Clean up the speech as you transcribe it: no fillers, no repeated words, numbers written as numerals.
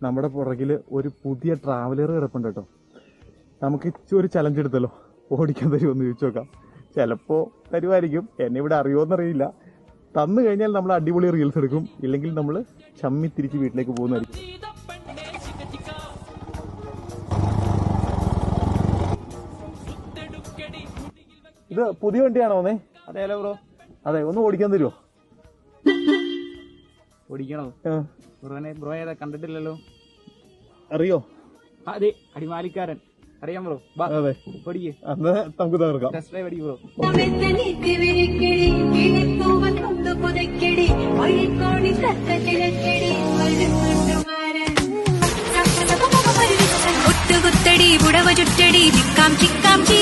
നമ്മുടെ പുറകില് ഒരു പുതിയ ട്രാവലർ കിടപ്പുണ്ട് കേട്ടോ. നമുക്ക് ഒരു ചലഞ്ച് എടുത്തല്ലോ, ഓടിക്കാൻ തരുമെന്ന് ചോദിച്ചു നോക്കാം. ചിലപ്പോ തരുമായിരിക്കും, എന്നെ ഇവിടെ അറിയുമോന്നറിയില്ല. തന്നു കഴിഞ്ഞാൽ നമ്മൾ അടിപൊളി റീൽസ് എടുക്കും, ഇല്ലെങ്കിൽ നമ്മൾ ചമ്മി തിരിച്ച് വീട്ടിലേക്ക് പോകുന്നതായിരിക്കും. ഇത് പുതിയ വണ്ടിയാണോ? അതെയല്ലോ ബ്രോ. അതെ, ഒന്ന് ഓടിക്കാൻ തരുമോ? ഓടിക്കണോ ബ്രോ? ഏതാ കണ്ടിട്ടില്ലല്ലോ. അറിയോ? അതെ, അടിമാലിക്കാരൻ അറിയാം ബ്രോ. അതെ, ഓടിക്കേ, അന്ന് നമുക്ക് തകർക്കാം. ടെസ്റ്റ് ഡ്രൈവ് അടി ബ്രോ. ഒത്തുകുത്തടി, പുടവ ചുറ്റടി, ചിക്കാം ചിക്കാം ചീ